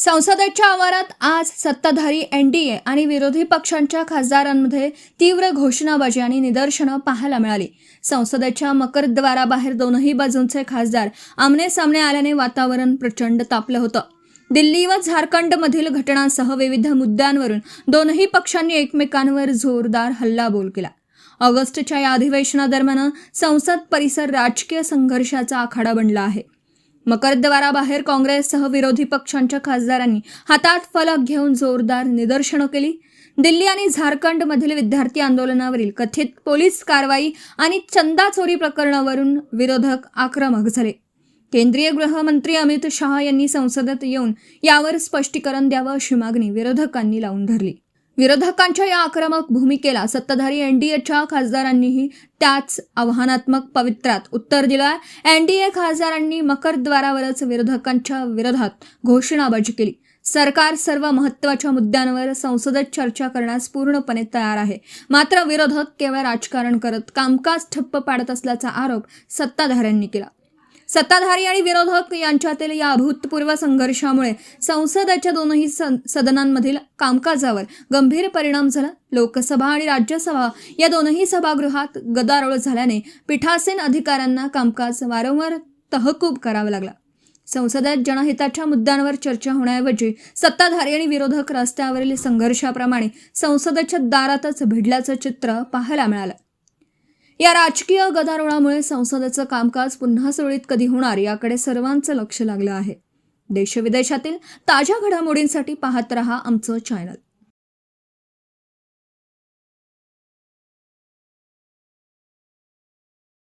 संसदेच्या आवारात आज सत्ताधारी एनडीए आणि विरोधी पक्षांच्या खासदारांमध्ये तीव्र घोषणाबाजी आणि निदर्शनं पाहायला मिळाली। संसदेच्या मकरद्वाराबाहेर दोनही बाजूंचे खासदार आमने-सामने आल्याने वातावरण प्रचंड तापलं होतं। दिल्ली व झारखंडमधील घटनांसह विविध मुद्द्यांवरून दोनही पक्षांनी एकमेकांवर जोरदार हल्लाबोल केला। ऑगस्टच्या या अधिवेशनादरम्यान संसद परिसर राजकीय संघर्षाचा आखाडा बनला आहे। मकरद्वाराबाहेर काँग्रेससह विरोधी पक्षांच्या खासदारांनी हातात फलक घेऊन जोरदार निदर्शनं केली। दिल्ली आणि झारखंडमधील विद्यार्थी आंदोलनावरील कथित पोलीस कारवाई आणि चंदा चोरी प्रकरणावरून विरोधक आक्रमक झाले। केंद्रीय गृहमंत्री अमित शहा यांनी संसदेत येऊन यावर स्पष्टीकरण द्यावं अशी मागणी विरोधकांनी लावून धरली। विरोधकांच्या या आक्रमक भूमिकेला सत्ताधारी एनडीएच्या खासदारांनीही त्याच आव्हानात्मक पवित्र्यात उत्तर दिलं। एनडीए खासदारांनी मकरद्वारावरच विरोधकांच्या विरोधात घोषणाबाजी केली। सरकार सर्व महत्त्वाच्या मुद्द्यांवर संसदेत चर्चा करण्यास पूर्णपणे तयार आहे, मात्र विरोधक केवळ राजकारण करत कामकाज ठप्प पाडत असल्याचा आरोप सत्ताधाऱ्यांनी केला। सत्ताधारी आणि विरोधक यांच्यातील या अभूतपूर्व संघर्षामुळे संसदेच्या दोनही सदनांमधील कामकाजावर गंभीर परिणाम झाला। लोकसभा आणि राज्यसभा या दोनही सभागृहात गदारोळ झाल्याने पीठासीन अधिकाऱ्यांना कामकाज वारंवार तहकूब करावं लागलं। संसदेत जनहिताच्या मुद्द्यांवर चर्चा होण्याऐवजी सत्ताधारी आणि विरोधक रस्त्यावरील संघर्षाप्रमाणे संसदेच्या दारातच भिडल्याचं चित्र पाहायला मिळालं। या राजकीय गदारोळामुळे संसदेचं कामकाज पुन्हा सुरळीत कधी होणार याकडे सर्वांचं लक्ष लागलं आहे। देश विदेशातील ताज्या घडामोडींसाठी पाहत रहा आमचं चॅनल।